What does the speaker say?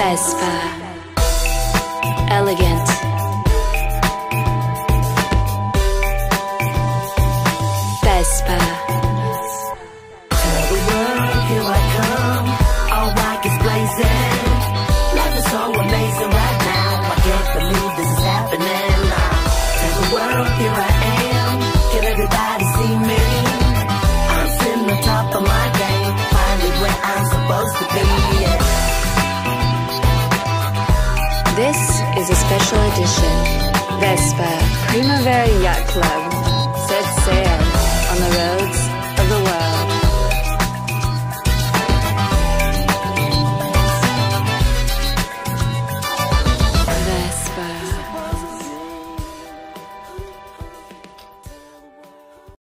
Vespa, elegant. Vespa. Tell the world, here I come. All rockets blazing. Life is so amazing right now. I can't believe this is happening. Tell the world, here I am. Can everybody see me? I'm sitting on top of my game. Finally where I'm supposed to be. Yeah. This is a special edition Vespa Primavera Yacht Club.